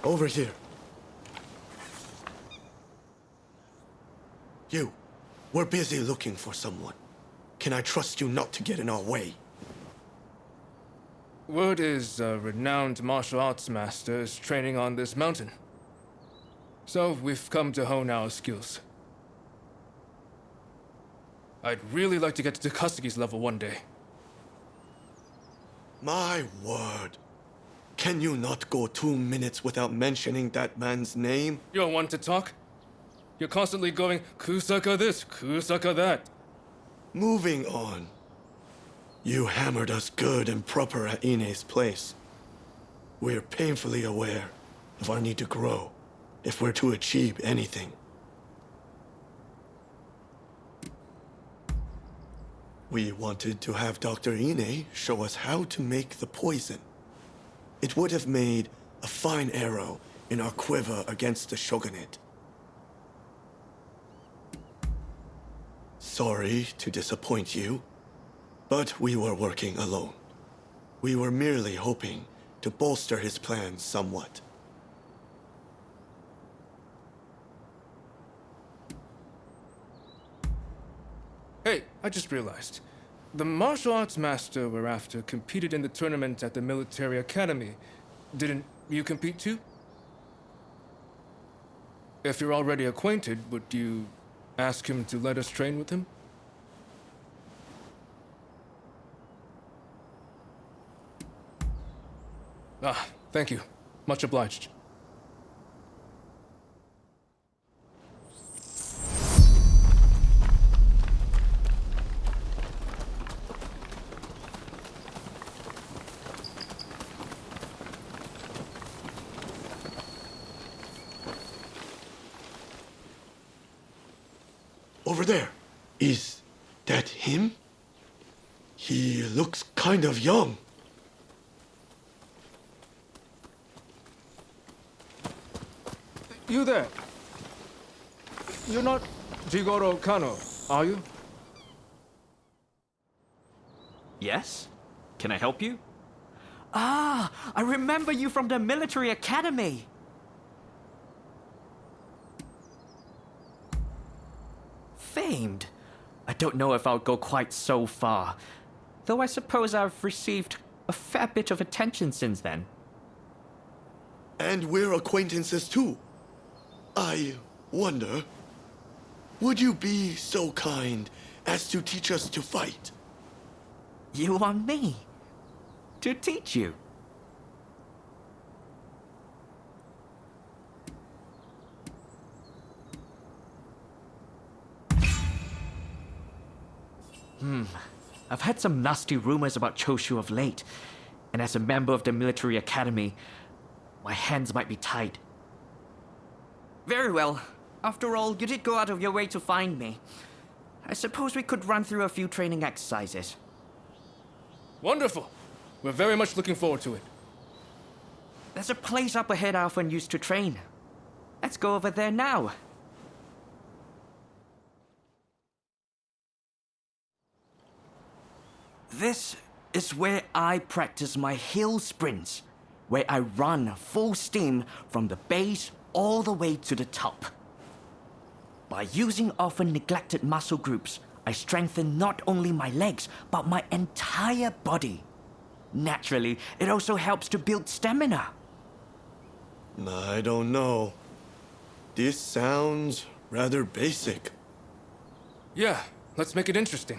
Over here. You, we're busy looking for someone. Can I trust you not to get in our way? Word is a renowned martial arts master is training on this mountain. So we've come to hone our skills. I'd really like to get to Takasagi's level one day. My word. Can you not go 2 minutes without mentioning that man's name? You don't want to talk? You're constantly going, Kusaka this, Kusaka that. Moving on. You hammered us good and proper at Ine's place. We're painfully aware of our need to grow if we're to achieve anything. We wanted to have Dr. Ine show us how to make the poison. It would have made a fine arrow in our quiver against the Shogunate. Sorry to disappoint you, but we were working alone. We were merely hoping to bolster his plans somewhat. Hey, I just realized. The martial arts master we're after competed in the tournament at the military academy. Didn't you compete too? If you're already acquainted, would you ask him to let us train with him? Ah, thank you. Much obliged. Over there. Is that him? He looks kind of young. You there? You're not Jigoro Kano, are you? Yes? Can I help you? Ah, I remember you from the military academy. Famed. I don't know if I'll go quite so far, though I suppose I've received a fair bit of attention since then. And we're acquaintances too. I wonder, would you be so kind as to teach us to fight? You want me to teach you? I've heard some nasty rumors about Choshu of late, and as a member of the military academy, my hands might be tied. Very well. After all, you did go out of your way to find me. I suppose we could run through a few training exercises. Wonderful. We're very much looking forward to it. There's a place up ahead I often used to train. Let's go over there now. This is where I practice my hill sprints, where I run full steam from the base all the way to the top. By using often neglected muscle groups, I strengthen not only my legs, but my entire body. Naturally, it also helps to build stamina. I don't know. This sounds rather basic. Yeah, let's make it interesting.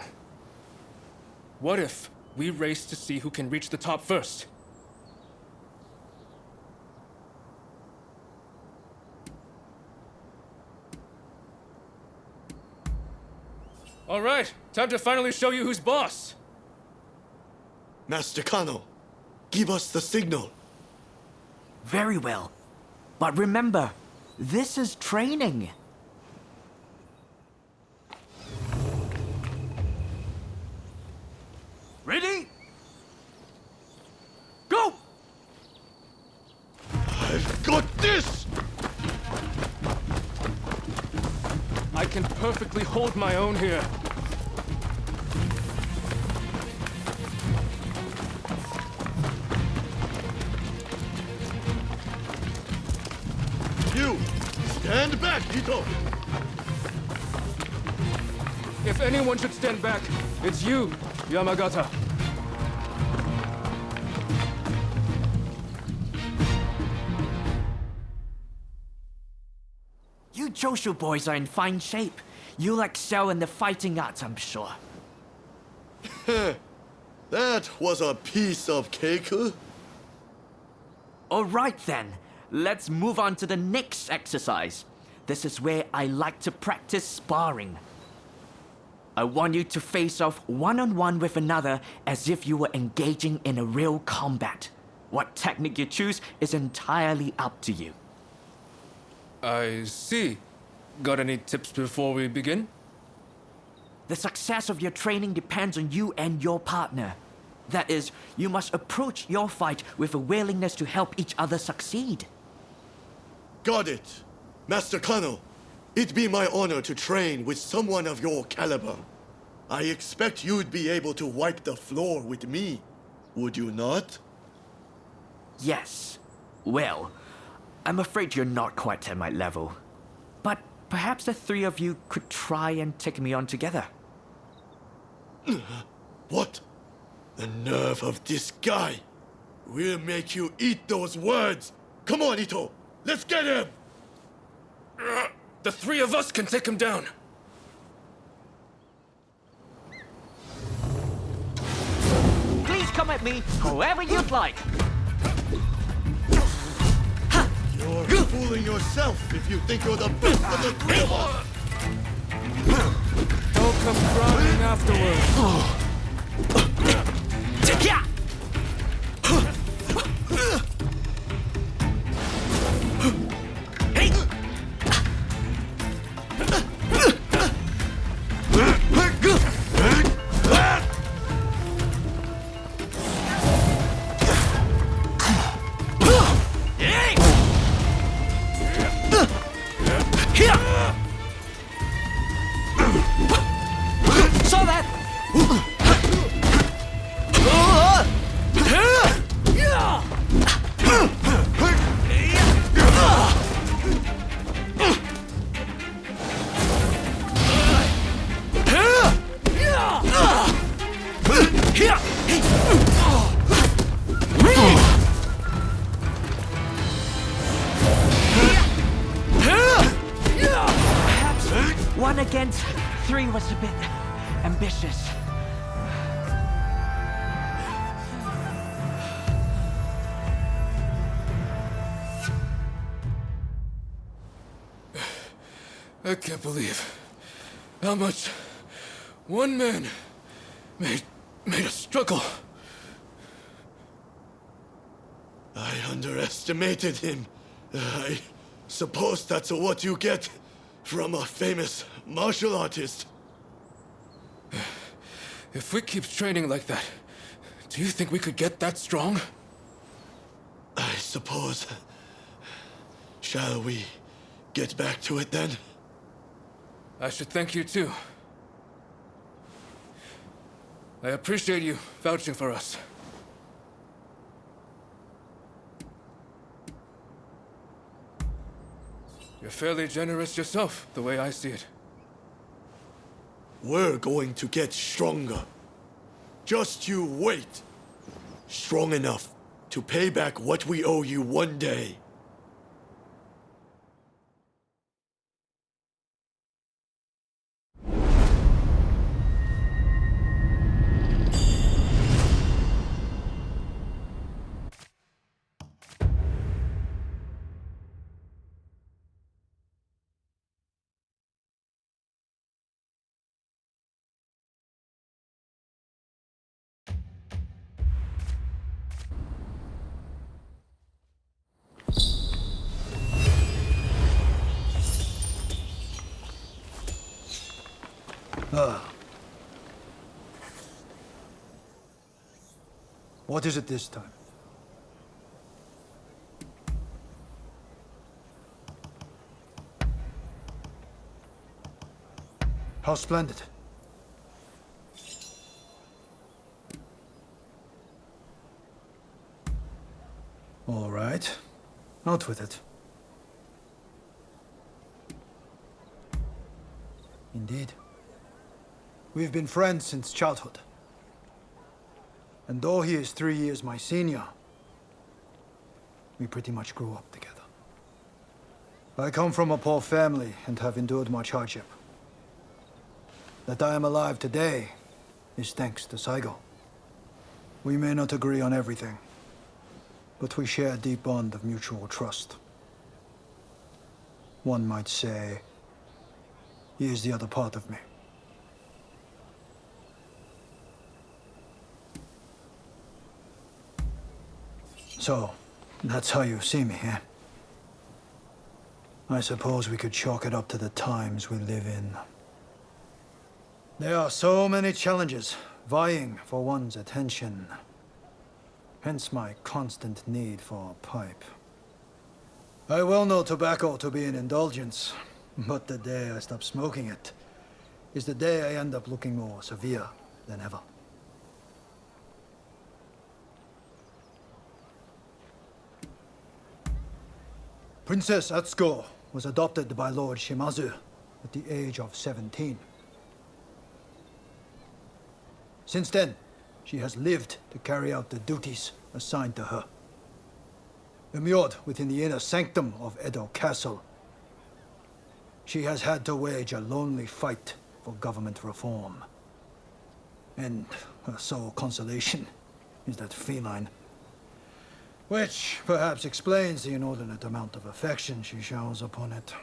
What if we race to see who can reach the top first? All right, time to finally show you who's boss. Master Kano, give us the signal. Very well. But remember, this is training. Ready? Go! I've got this! I can perfectly hold my own here. Ito! If anyone should stand back, it's you, Yamagata. You Joshu boys are in fine shape. You'll excel in the fighting arts, I'm sure. That was a piece of cake. All right then, let's move on to the next exercise. This is where I like to practice sparring. I want you to face off one-on-one with another as if you were engaging in a real combat. What technique you choose is entirely up to you. I see. Got any tips before we begin? The success of your training depends on you and your partner. That is, you must approach your fight with a willingness to help each other succeed. Got it. Master Kano, it'd be my honor to train with someone of your caliber. I expect you'd be able to wipe the floor with me, would you not? Yes. Well, I'm afraid you're not quite at my level. But perhaps the three of you could try and take me on together. What? The nerve of this guy! We'll make you eat those words! Come on, Ito! Let's get him! The three of us can take him down. Please come at me however you'd like. You're fooling yourself if you think you're the best of the three of us! Don't come crying afterwards. Saw that! Perhaps 1 against 3 was a bit ambitious. I can't believe how much one man made us struggle. I underestimated him. I suppose that's what you get from a famous martial artist. If we keep training like that, do you think we could get that strong? I suppose. Shall we get back to it then? I should thank you too. I appreciate you vouching for us. You're fairly generous yourself, the way I see it. We're going to get stronger. Just you wait. Strong enough to pay back what we owe you one day. What is it this time? How splendid. All right. Out with it. Indeed. We've been friends since childhood. And though he is 3 years my senior, we pretty much grew up together. I come from a poor family and have endured much hardship. That I am alive today is thanks to Saigo. We may not agree on everything, but we share a deep bond of mutual trust. One might say, he is the other part of me. So, that's how you see me, eh? I suppose we could chalk it up to the times we live in. There are so many challenges vying for one's attention. Hence my constant need for a pipe. I well know tobacco to be an indulgence, but the day I stop smoking it is the day I end up looking more severe than ever. Princess Atsuko was adopted by Lord Shimazu at the age of 17. Since then, she has lived to carry out the duties assigned to her. Immured within the inner sanctum of Edo Castle, she has had to wage a lonely fight for government reform. And her sole consolation is that feline, which perhaps explains the inordinate amount of affection she showers upon it.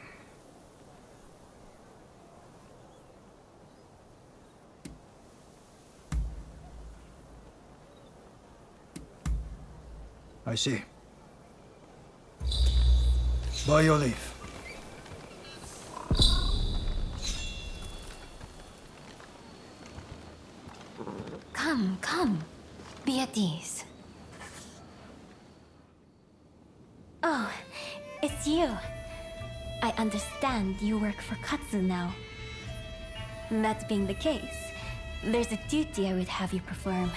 I see. By your leave. Come, come. Be at ease. Oh, it's you. I understand you work for Katsu now. That being the case, there's a duty I would have you perform.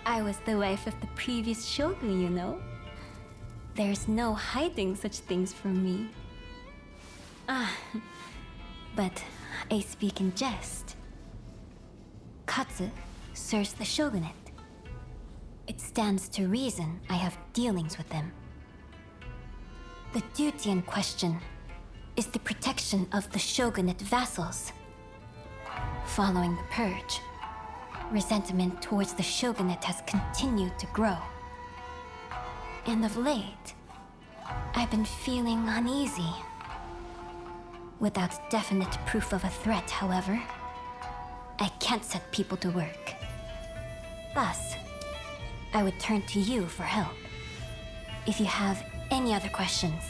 I was the wife of the previous shogun, you know. There's no hiding such things from me. But I speak in jest. Katsu serves the shogunate. It stands to reason I have dealings with them. The duty in question is the protection of the shogunate vassals. Following the purge, resentment towards the shogunate has continued to grow. And of late, I've been feeling uneasy. Without definite proof of a threat, however, I can't set people to work. Thus, I would turn to you for help. If you have any other questions,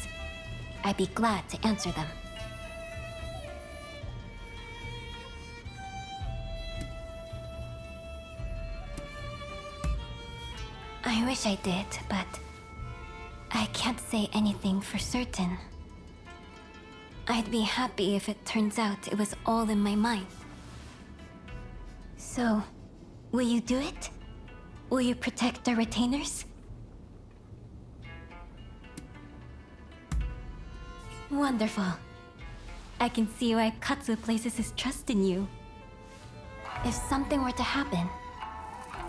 I'd be glad to answer them. I wish I did, but I can't say anything for certain. I'd be happy if it turns out it was all in my mind. So, will you do it? Will you protect our retainers? Wonderful. I can see why Katsu places his trust in you. If something were to happen,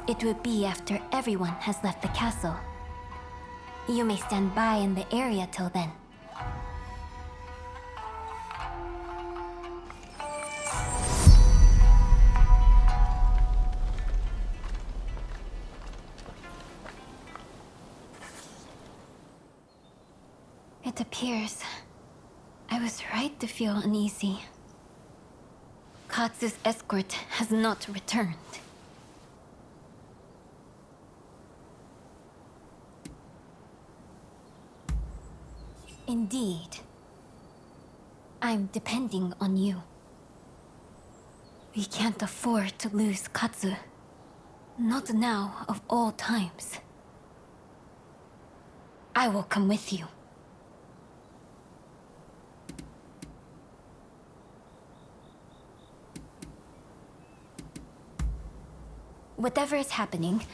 it would be after everyone has left the castle. You may stand by in the area till then. It appears I was right to feel uneasy. Katsu's escort has not returned. Indeed. I'm depending on you. We can't afford to lose Katsu. Not now, of all times. I will come with you. Whatever is happening,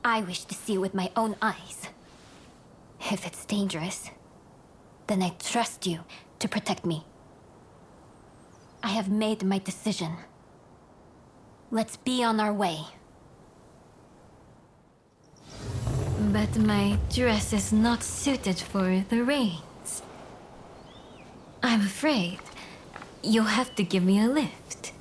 I wish to see with my own eyes. If it's dangerous, then I trust you to protect me. I have made my decision. Let's be on our way. But my dress is not suited for the rains. I'm afraid you'll have to give me a lift.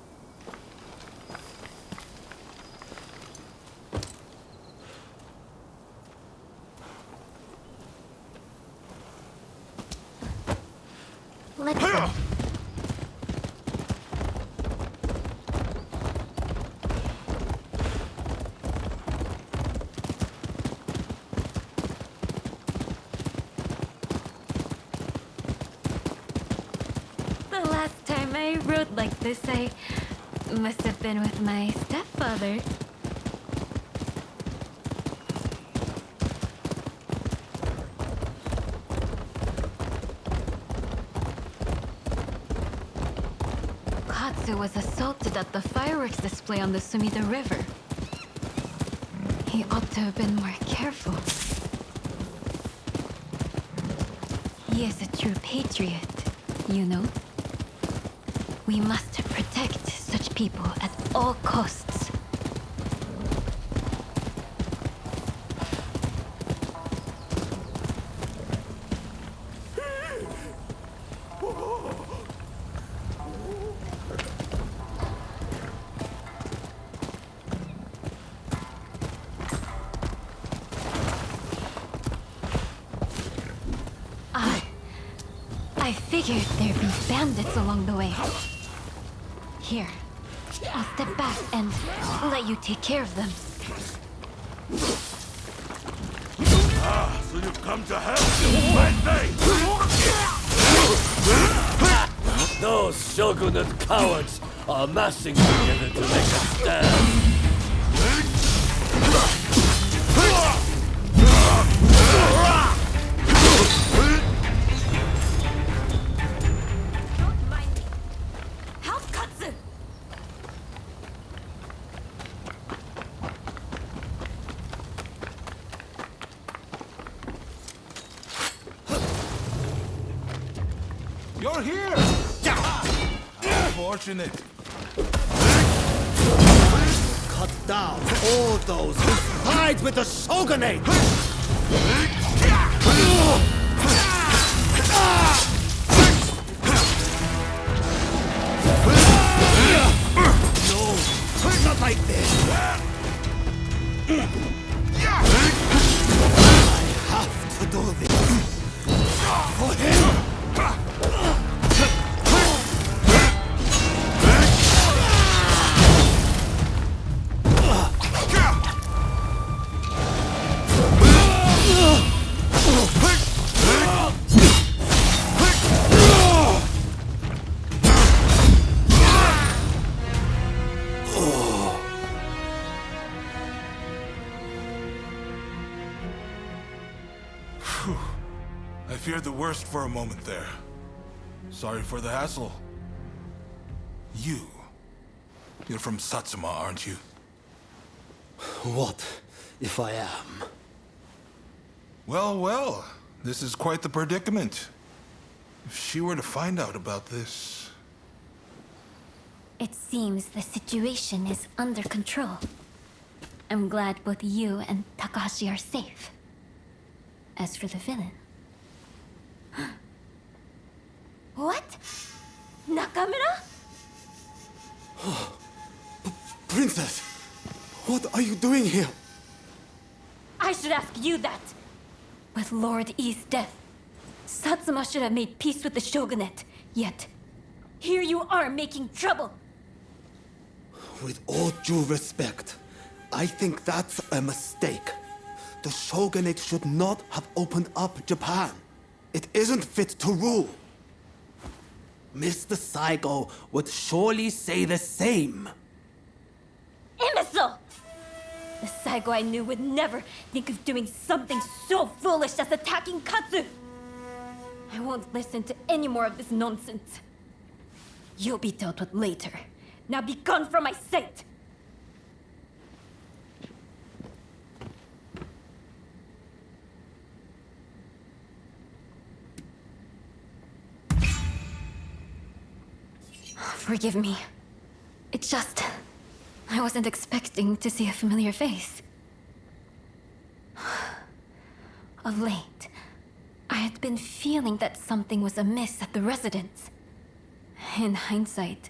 Let's go. The last time I rode like this, I must have been with my stepfather. Katsu was assaulted at the fireworks display on the Sumida River. He ought to have been more careful. He is a true patriot, you know. We must protect such people at all costs. I figured there'd be bandits along the way. Here, I'll step back and let you take care of them. So you've come to help, my thing! Those Shogunate cowards are massing together to make a stand. Don't mind me. Help Katsu! You're here! Unfortunate. Cut down all those who side with the Shogunate! No, not like this! I have to do this for him! I feared the worst for a moment there. Sorry for the hassle. You're from Satsuma, aren't you? What if I am? Well, well, this is quite the predicament. If she were to find out about this... It seems the situation is under control. I'm glad both you and Takahashi are safe. As for the villain... What? Nakamura? Princess, what are you doing here? I should ask you that. With Lord E's death, Satsuma should have made peace with the Shogunate. Yet, here you are making trouble. With all due respect, I think that's a mistake. The Shogunate should not have opened up Japan. It isn't fit to rule. Mr. Saigo would surely say the same. Imbecile! The Saigo I knew would never think of doing something so foolish as attacking Katsu. I won't listen to any more of this nonsense. You'll be dealt with later. Now be gone from my sight! Forgive me. It's just... I wasn't expecting to see a familiar face. Of late, I had been feeling that something was amiss at the residence. In hindsight,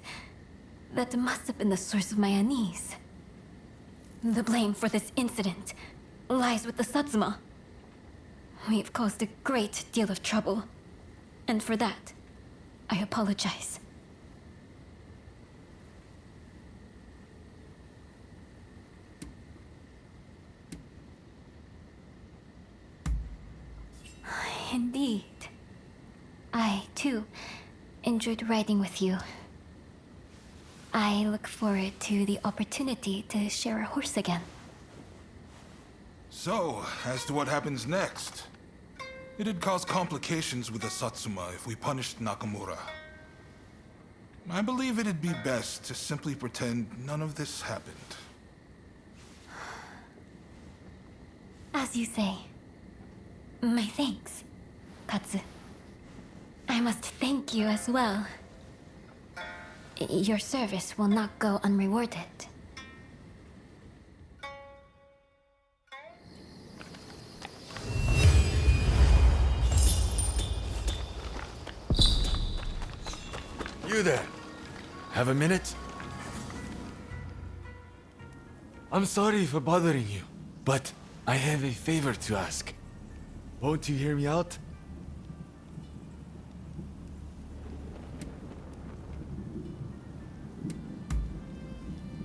that must have been the source of my unease. The blame for this incident lies with the Satsuma. We've caused a great deal of trouble, and for that, I apologize. Indeed. I, too, enjoyed riding with you. I look forward to the opportunity to share a horse again. So, as to what happens next. It'd cause complications with the Satsuma if we punished Nakamura. I believe it'd be best to simply pretend none of this happened. As you say. My thanks, Katsu. I must thank you as well. Your service will not go unrewarded. You there. Have a minute? I'm sorry for bothering you, but I have a favor to ask. Won't you hear me out?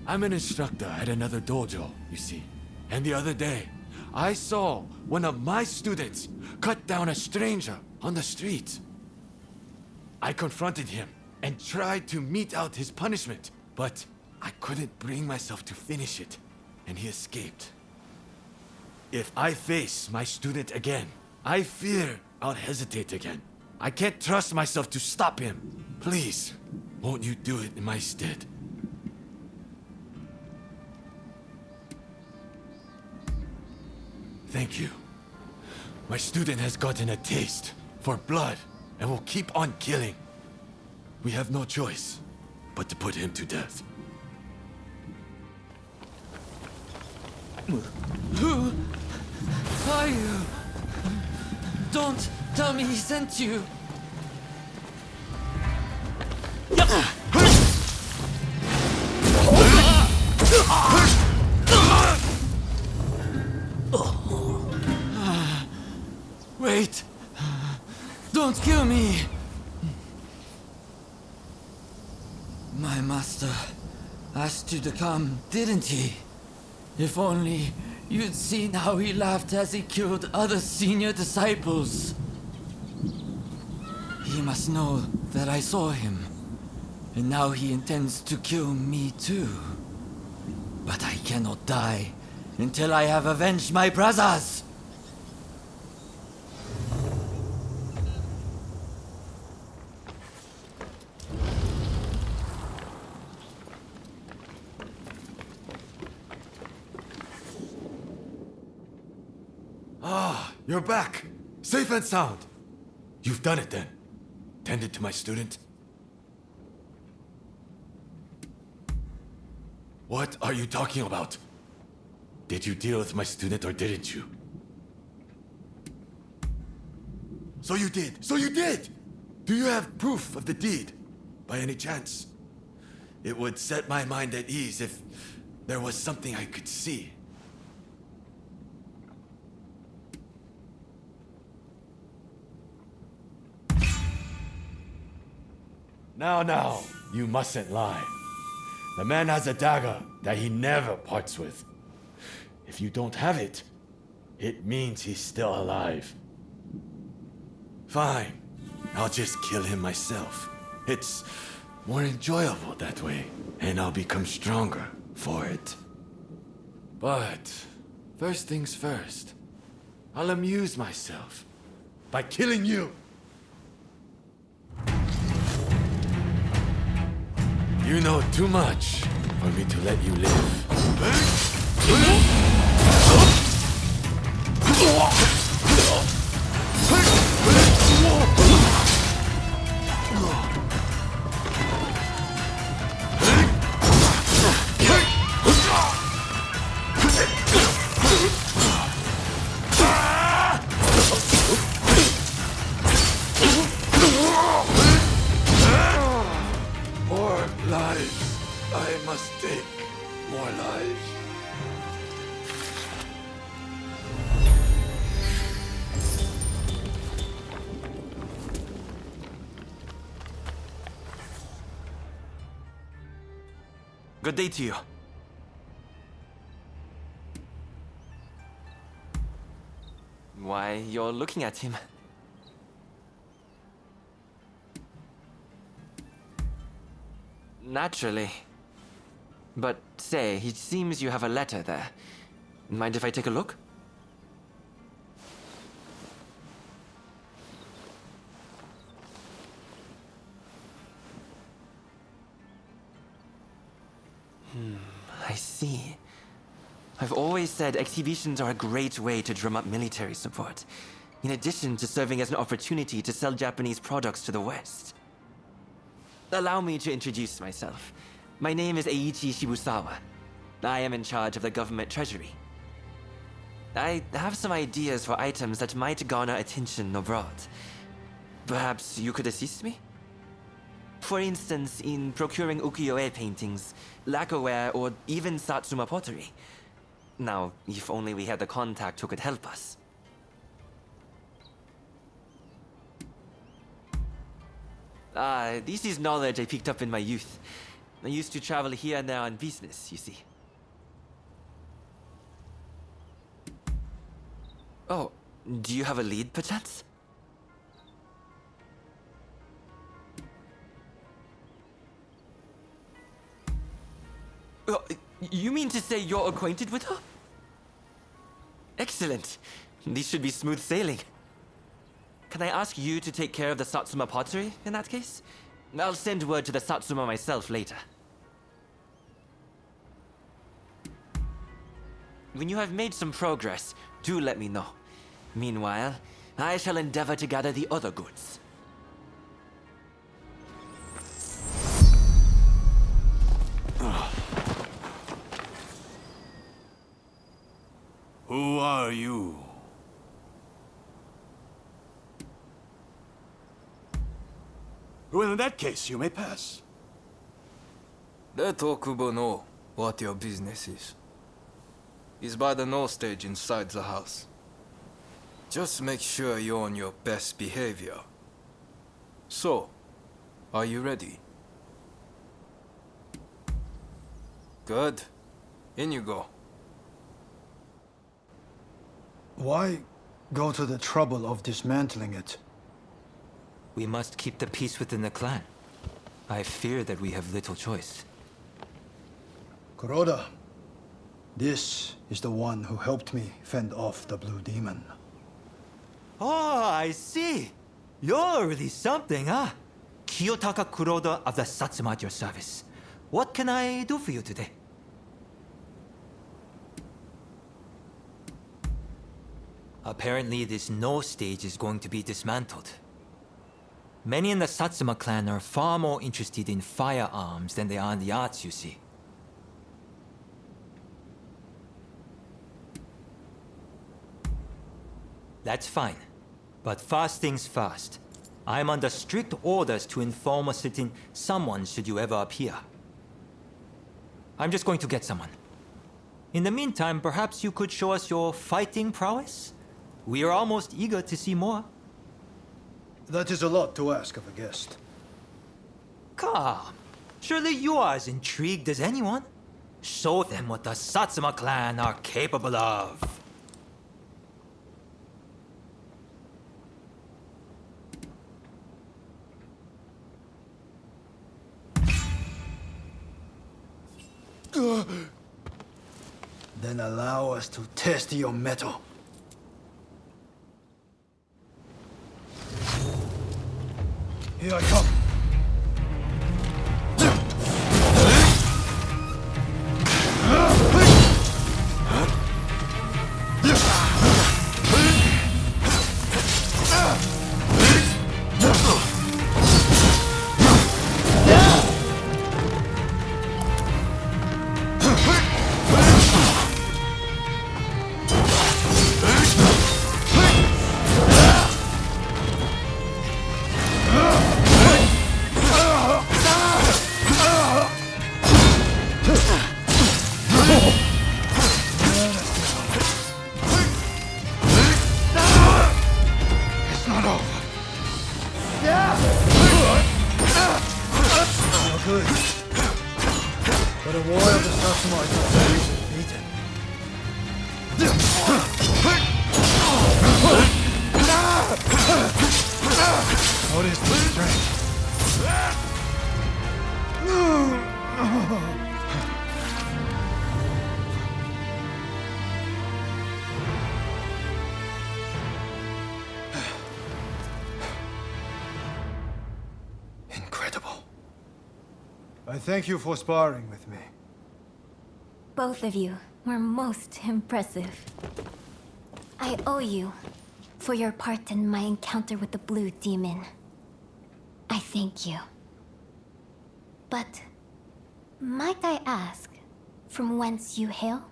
I'm an instructor at another dojo, you see. And the other day, I saw one of my students cut down a stranger on the street. I confronted him and tried to mete out his punishment, but I couldn't bring myself to finish it, and he escaped. If I face my student again, I fear I'll hesitate again. I can't trust myself to stop him. Please, won't you do it in my stead? Thank you. My student has gotten a taste for blood and will keep on killing. We have no choice but to put him to death. Who are you? Don't tell me he sent you. Wait! Don't kill me! My master asked you to come, didn't he? If only you'd seen how he laughed as he killed other senior disciples. He must know that I saw him, and now he intends to kill me too. But I cannot die until I have avenged my brothers! You're back! Safe and sound! You've done it then. Tended to my student. What are you talking about? Did you deal with my student or didn't you? So you did! So you did! Do you have proof of the deed, by any chance? It would set my mind at ease if there was something I could see. Now, you mustn't lie. The man has a dagger that he never parts with. If you don't have it, it means he's still alive. Fine, I'll just kill him myself. It's more enjoyable that way, and I'll become stronger for it. But first things first, I'll amuse myself by killing you. You know too much for me to let you live. Good day to you. Why, you're looking at him. Naturally. But say, it seems you have a letter there. Mind if I take a look? I see. I've always said exhibitions are a great way to drum up military support, in addition to serving as an opportunity to sell Japanese products to the West. Allow me to introduce myself. My name is Eiichi Shibusawa. I am in charge of the government treasury. I have some ideas for items that might garner attention abroad. Perhaps you could assist me? For instance, in procuring ukiyo-e paintings, lacquerware, or even Satsuma pottery. Now, if only we had the contact who could help us. This is knowledge I picked up in my youth. I used to travel here and there on business, you see. Oh, do you have a lead, perchance? You mean to say you're acquainted with her? Excellent. This should be smooth sailing. Can I ask you to take care of the Satsuma pottery, in that case? I'll send word to the Satsuma myself later. When you have made some progress, do let me know. Meanwhile, I shall endeavor to gather the other goods. Who are you? Well, in that case, you may pass. Let Okubo know what your business is. He's by the north stage inside the house. Just make sure you're on your best behavior. So, are you ready? Good. In you go. Why go to the trouble of dismantling it? We must keep the peace within the clan. I fear that we have little choice. Kuroda, this is the one who helped me fend off the Blue Demon. Oh, I see. You're really something, huh? Kiyotaka Kuroda of the Satsuma at your service. What can I do for you today? Apparently, this no stage is going to be dismantled. Many in the Satsuma clan are far more interested in firearms than they are in the arts, you see. That's fine. But first things first. I'm under strict orders to inform a certain someone should you ever appear. I'm just going to get someone. In the meantime, perhaps you could show us your fighting prowess? We are almost eager to see more. That is a lot to ask of a guest. Come. Surely you are as intrigued as anyone. Show them what the Satsuma clan are capable of. Then allow us to test your mettle. Here I come. But a warrior of the Satsuma is not so easily beaten. Notice the strength. Incredible. I thank you for sparring with me. Both of you were most impressive. I owe you for your part in my encounter with the Blue Demon. I thank you. But might I ask from whence you hail?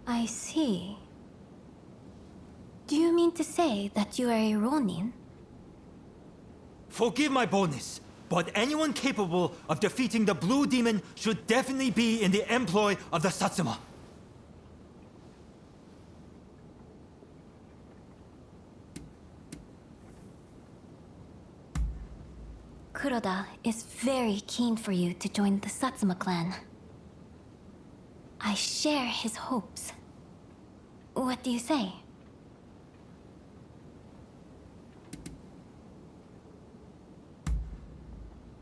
I see. Do you mean to say that you are a Ronin? Forgive my boldness, but anyone capable of defeating the Blue Demon should definitely be in the employ of the Satsuma. Kuroda is very keen for you to join the Satsuma clan. I share his hopes. What do you say?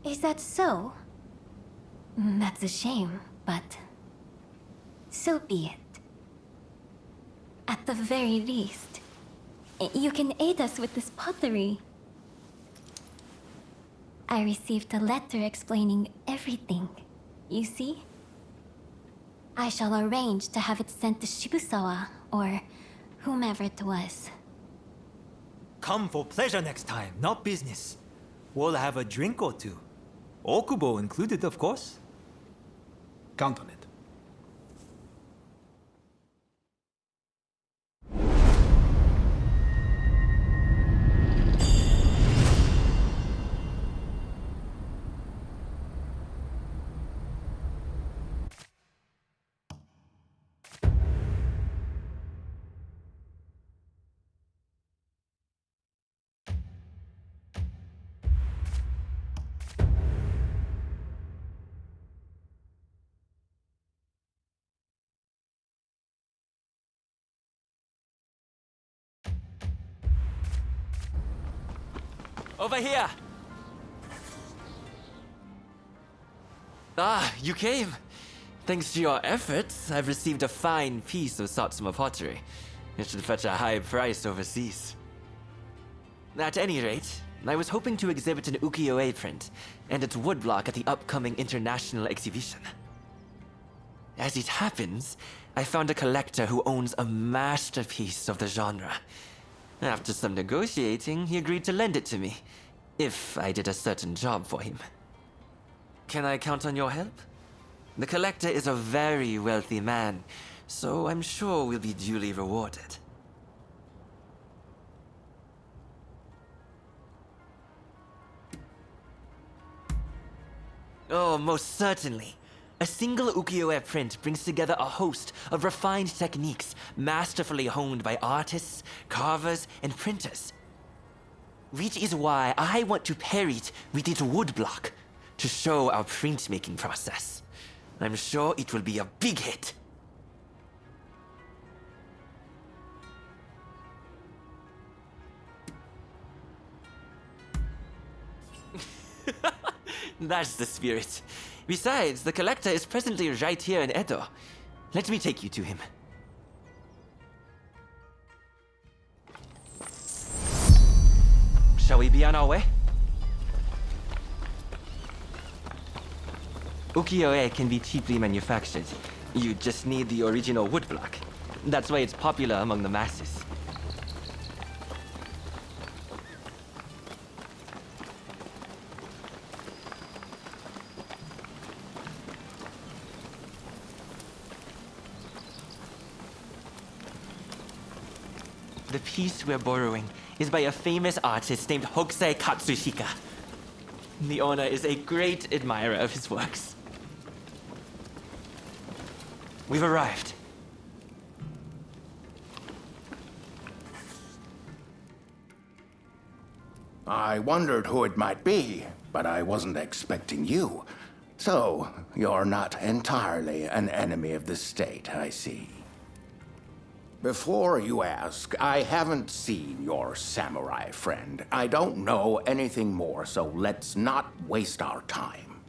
Is that so? That's a shame, but so be it. At the very least, you can aid us with this pottery. I received a letter explaining everything, you see? I shall arrange to have it sent to Shibusawa, or whomever it was. Come for pleasure next time, not business. We'll have a drink or two. Okubo included, of course. Count on it. Over here! Ah, you came! Thanks to your efforts, I've received a fine piece of Satsuma pottery. It should fetch a high price overseas. At any rate, I was hoping to exhibit an ukiyo-e print and its woodblock at the upcoming international exhibition. As it happens, I found a collector who owns a masterpiece of the genre. After some negotiating, he agreed to lend it to me, if I did a certain job for him. Can I count on your help? The collector is a very wealthy man, so I'm sure we'll be duly rewarded. Oh, most certainly. A single ukiyo-e print brings together a host of refined techniques masterfully honed by artists, carvers, and printers. Which is why I want to pair it with its woodblock to show our printmaking process. I'm sure it will be a big hit. That's the spirit. Besides, the collector is presently right here in Edo. Let me take you to him. Shall we be on our way? Ukiyo-e can be cheaply manufactured. You just need the original woodblock. That's why it's popular among the masses. The piece we're borrowing is by a famous artist named Hokusai Katsushika. The owner is a great admirer of his works. We've arrived. I wondered who it might be, but I wasn't expecting you. So, you're not entirely an enemy of the state, I see. Before you ask, I haven't seen your samurai friend. I don't know anything more, so let's not waste our time.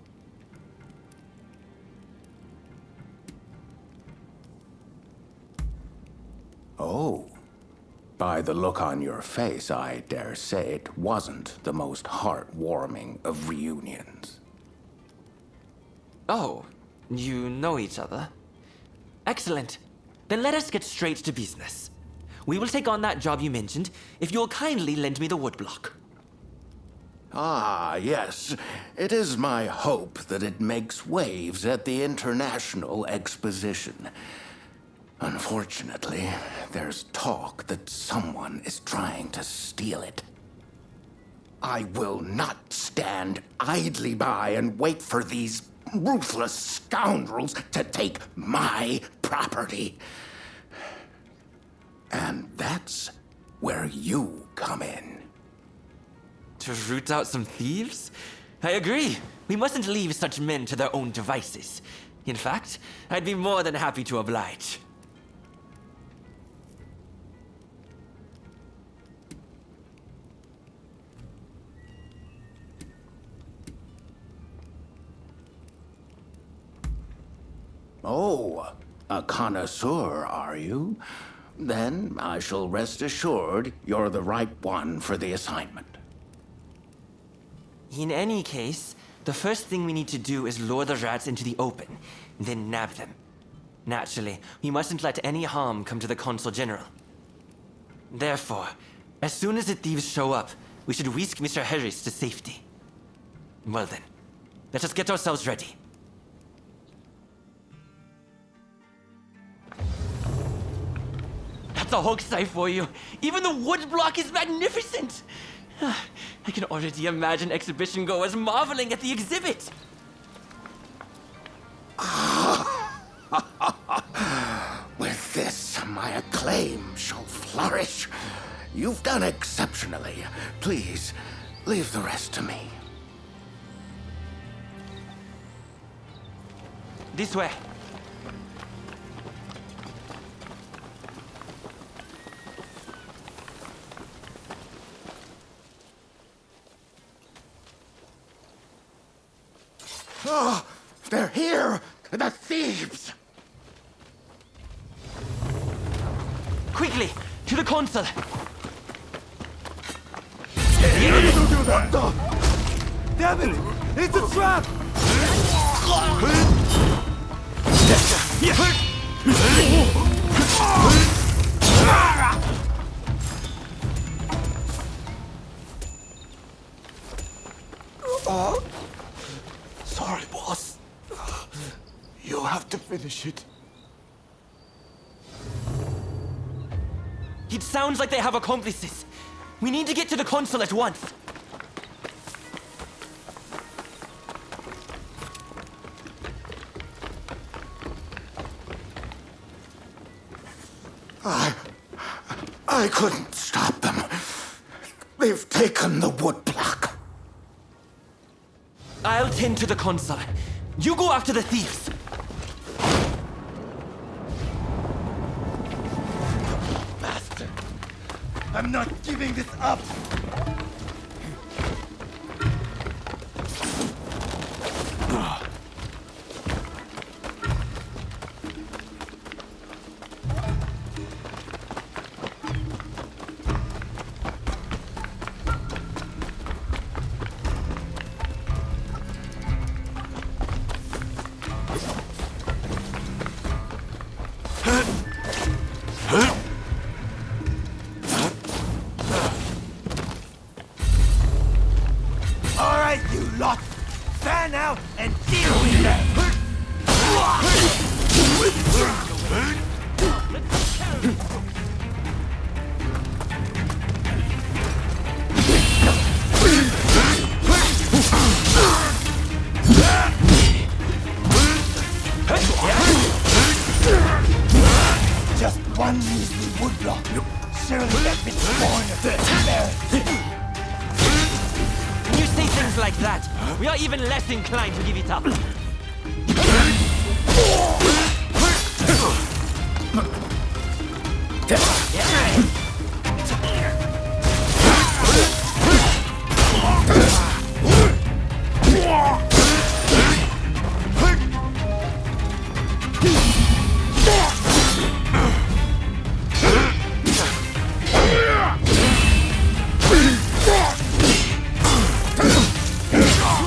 Oh. By the look on your face, I dare say it wasn't the most heartwarming of reunions. Oh, you know each other? Excellent. Then let us get straight to business. We will take on that job you mentioned if you'll kindly lend me the woodblock. Ah, yes. It is my hope that it makes waves at the International Exposition. Unfortunately, there's talk that someone is trying to steal it. I will not stand idly by and wait for these ruthless scoundrels to take my property. And that's where you come in. To root out some thieves? I agree. We mustn't leave such men to their own devices. In fact, I'd be more than happy to oblige. Oh, a connoisseur, are you? Then I shall rest assured you're the right one for the assignment. In any case, the first thing we need to do is lure the rats into the open, then nab them. Naturally, we mustn't let any harm come to the Consul General. Therefore, as soon as the thieves show up, we should whisk Mr. Harris to safety. Well then, let us get ourselves ready. That's a hokusai for you. Even the wood block is magnificent. I can already imagine exhibition goers marveling at the exhibit. With this, my acclaim shall flourish. You've done exceptionally. Please, leave the rest to me. This way. Oh, they're here! The thieves! Quickly, to the consul! Don't do that! Damn it! It's a trap! Sorry, boss. You'll have to finish it. It sounds like they have accomplices. We need to get to the consul at once. I couldn't stop them. They've taken the woodblock. I'll tend to the consul. You go after the thieves. Bastard! I'm not giving this up! Alright, you lot! Fan out and deal with them! Just one measly woodblock. Surely that bit's born of this. things like that, we are even less inclined to give it up. You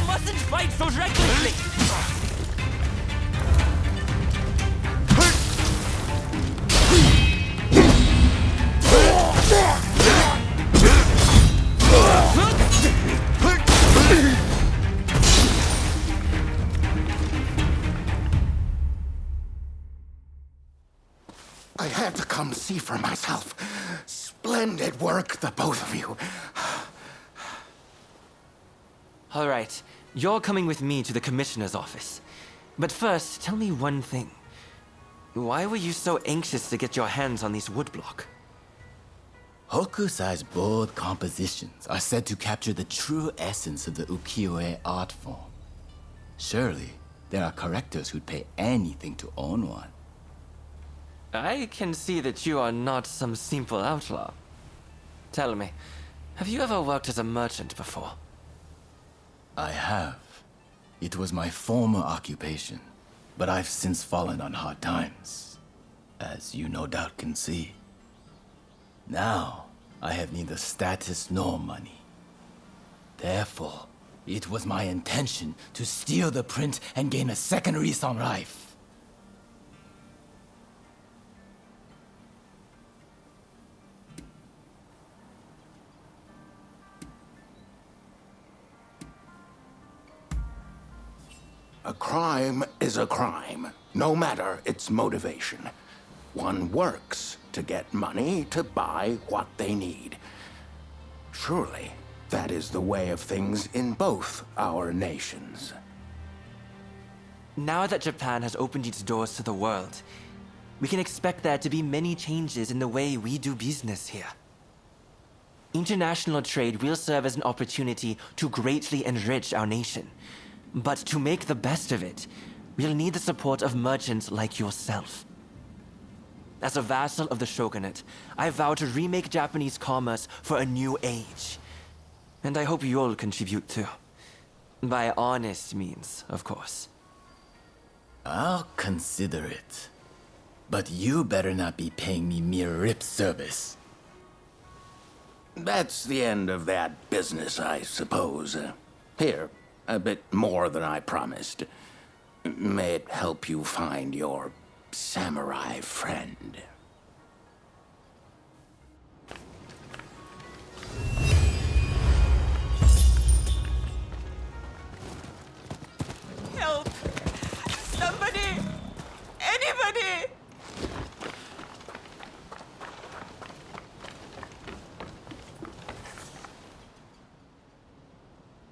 mustn't fight so recklessly! I had to come see for myself. Splendid work, the both of you. All right, you're coming with me to the commissioner's office. But first, tell me one thing. Why were you so anxious to get your hands on these woodblock? Hokusai's bold compositions are said to capture the true essence of the ukiyo-e art form. Surely, there are collectors who'd pay anything to own one. I can see that you are not some simple outlaw. Tell me, have you ever worked as a merchant before? I have. It was my former occupation, but I've since fallen on hard times, as you no doubt can see. Now, I have neither status nor money. Therefore, it was my intention to steal the print and gain a second lease on life. A crime is a crime, no matter its motivation. One works to get money to buy what they need. Surely, that is the way of things in both our nations. Now that Japan has opened its doors to the world, we can expect there to be many changes in the way we do business here. International trade will serve as an opportunity to greatly enrich our nation. But to make the best of it, we'll need the support of merchants like yourself. As a vassal of the Shogunate, I vow to remake Japanese commerce for a new age. And I hope you'll contribute too. By honest means, of course. I'll consider it. But you better not be paying me mere lip service. That's the end of that business, I suppose. Here, a bit more than I promised. May it help you find your samurai friend. Help! Somebody! Anybody!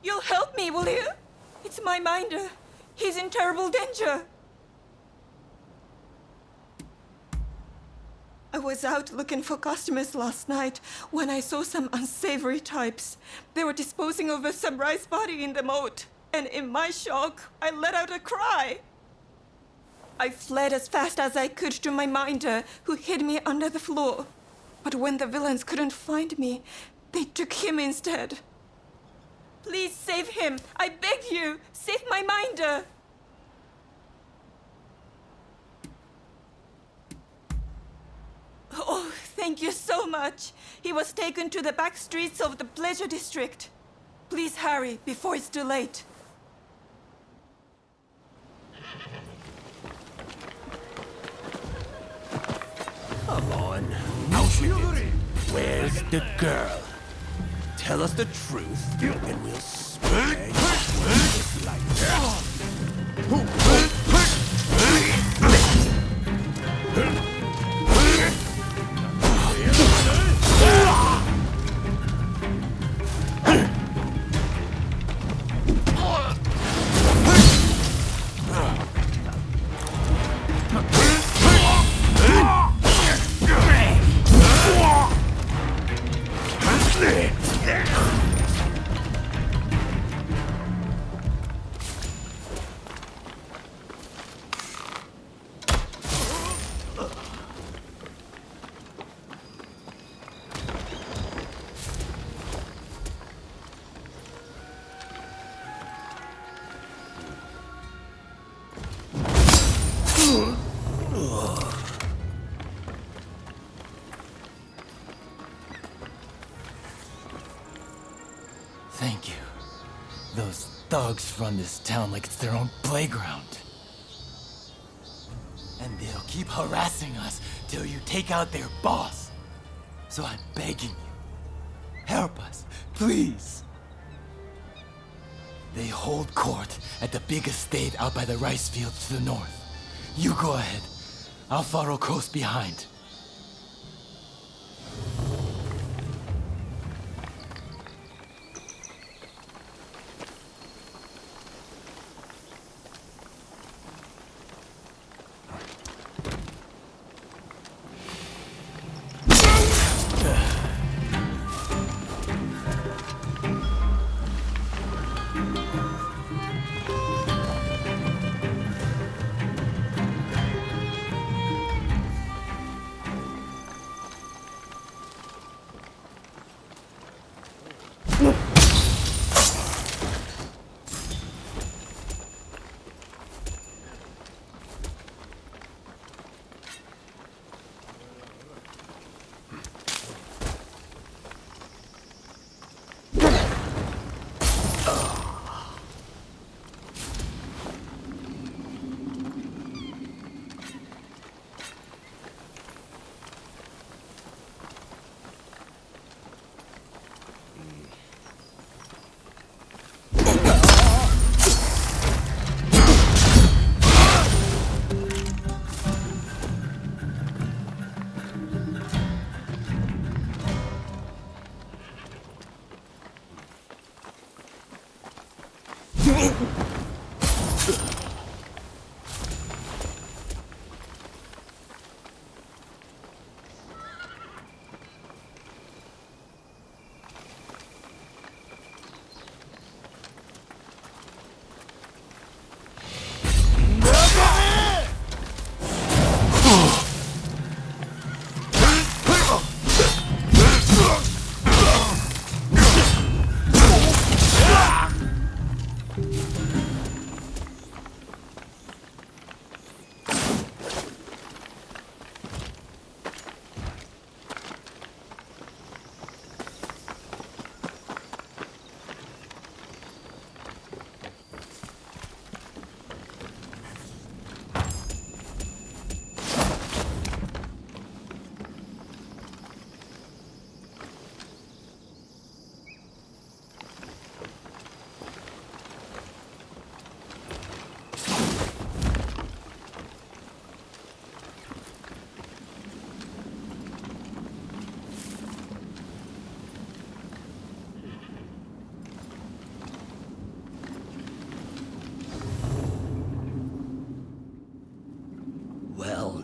You'll help me, will you? It's my minder. He's in terrible danger. I was out looking for customers last night when I saw some unsavory types. They were disposing of a samurai's body in the moat, and in my shock, I let out a cry. I fled as fast as I could to my minder, who hid me under the floor. But when the villains couldn't find me, they took him instead. Please save him. I beg you. Save my minder. Oh, thank you so much. He was taken to the back streets of the pleasure district. Please hurry before it's too late. Come on, out with it. Where's the girl? Tell us the truth, and we'll spare you just like that. Thank you. Those thugs run this town like it's their own playground. And they'll keep harassing us till you take out their boss. So I'm begging you, help us, please. They hold court at the big estate out by the rice fields to the north. You go ahead. I'll follow close behind.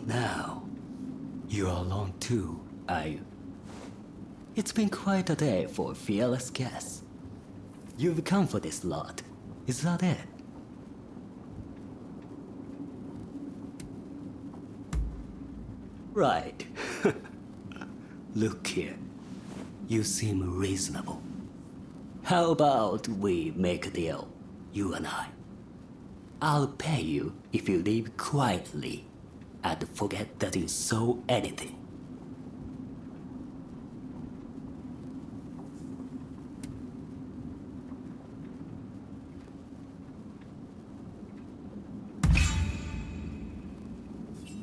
Now, you're alone too, are you? It's been quite a day for a fearless guest. You've come for this lot, is that it? Right. Look here, you seem reasonable. How about we make a deal, you and I? I'll pay you if you leave quietly and forget that you saw anything.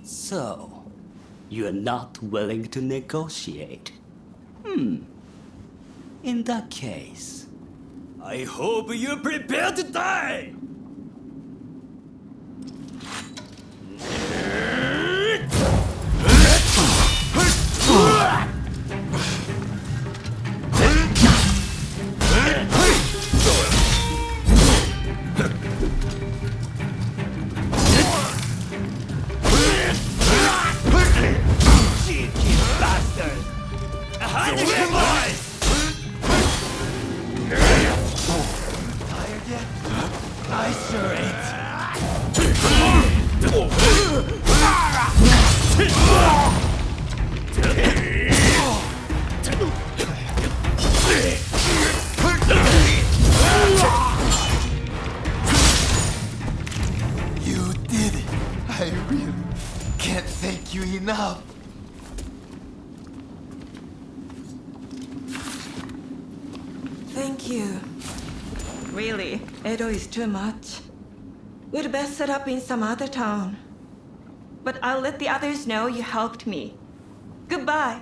So, you're not willing to negotiate? In that case, I hope you're prepared to die! Thank you. Really, Edo is too much. We'd best set up in some other town. But I'll let the others know you helped me. Goodbye.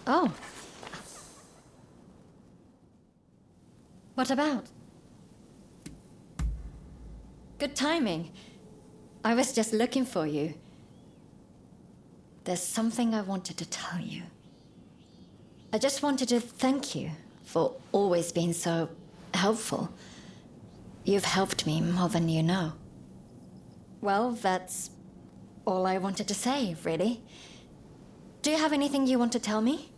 Oh. What about? Good timing. I was just looking for you. There's something I wanted to tell you. I just wanted to thank you for always being so helpful. You've helped me more than you know. Well, that's all I wanted to say, really. Do you have anything you want to tell me?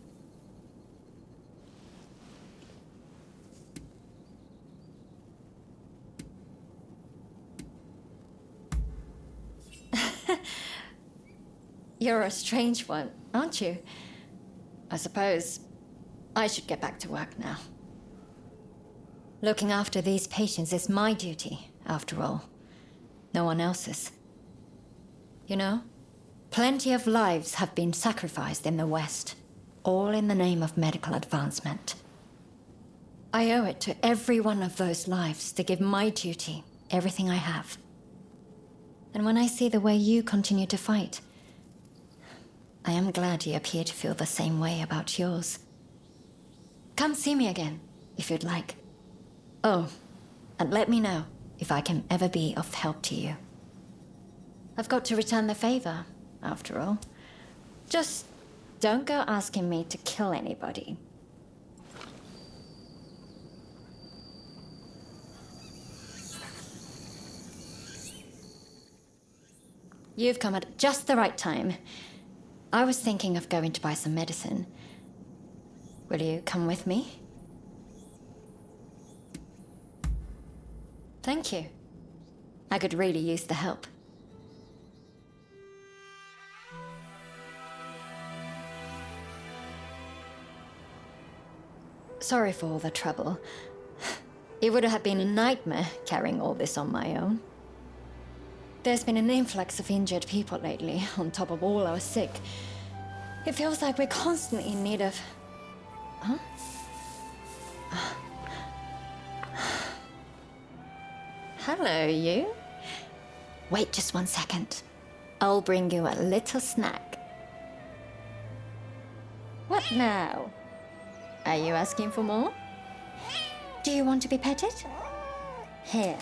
You're a strange one, aren't you? I suppose I should get back to work now. Looking after these patients is my duty, after all. No one else's. You know, plenty of lives have been sacrificed in the West, all in the name of medical advancement. I owe it to every one of those lives to give my duty everything I have. And when I see the way you continue to fight, I am glad you appear to feel the same way about yours. Come see me again, if you'd like. Oh, and let me know if I can ever be of help to you. I've got to return the favor, after all. Just don't go asking me to kill anybody. You've come at just the right time. I was thinking of going to buy some medicine. Will you come with me? Thank you. I could really use the help. Sorry for all the trouble. It would have been a nightmare carrying all this on my own. There's been an influx of injured people lately, on top of all our sick. It feels like we're constantly in need of... Huh? Hello, you. Wait just 1 second. I'll bring you a little snack. What now? Are you asking for more? Do you want to be petted? Here.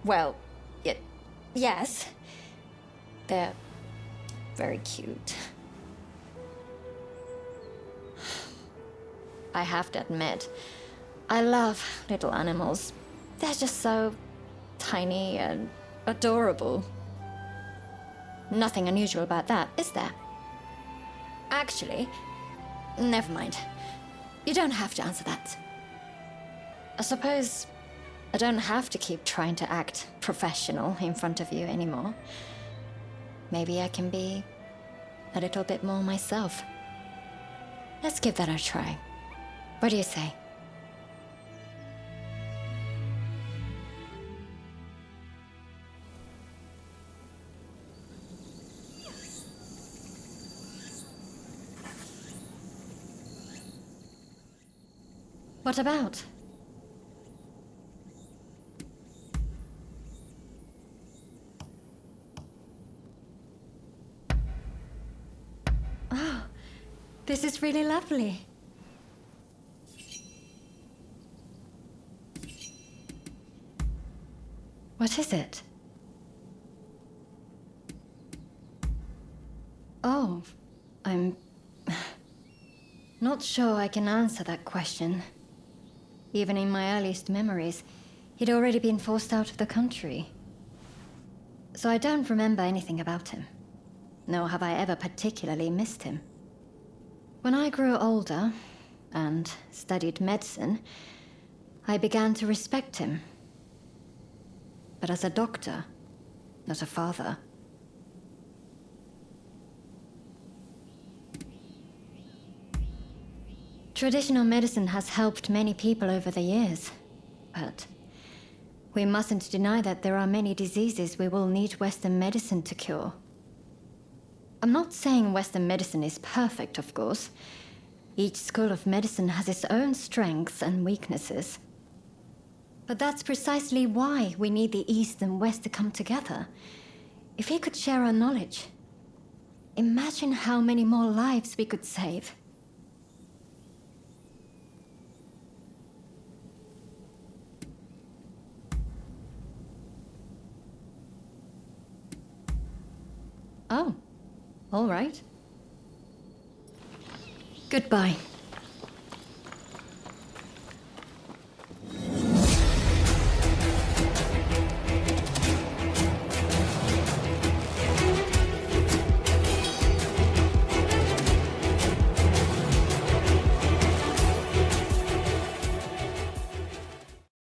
Well, yes. They're very cute. I have to admit, I love little animals. They're just so tiny and adorable. Nothing unusual about that, is there? Actually, never mind. You don't have to answer that. I suppose I don't have to keep trying to act professional in front of you anymore. Maybe I can be a little bit more myself. Let's give that a try. What do you say? What about? Oh, this is really lovely. What is it? Oh, I'm not sure I can answer that question. Even in my earliest memories, he'd already been forced out of the country. So I don't remember anything about him, nor have I ever particularly missed him. When I grew older and studied medicine, I began to respect him. But as a doctor, not a father. Traditional medicine has helped many people over the years, but we mustn't deny that there are many diseases we will need Western medicine to cure. I'm not saying Western medicine is perfect, of course. Each school of medicine has its own strengths and weaknesses. But that's precisely why we need the East and West to come together. If we could share our knowledge, imagine how many more lives we could save. Oh, all right. Goodbye.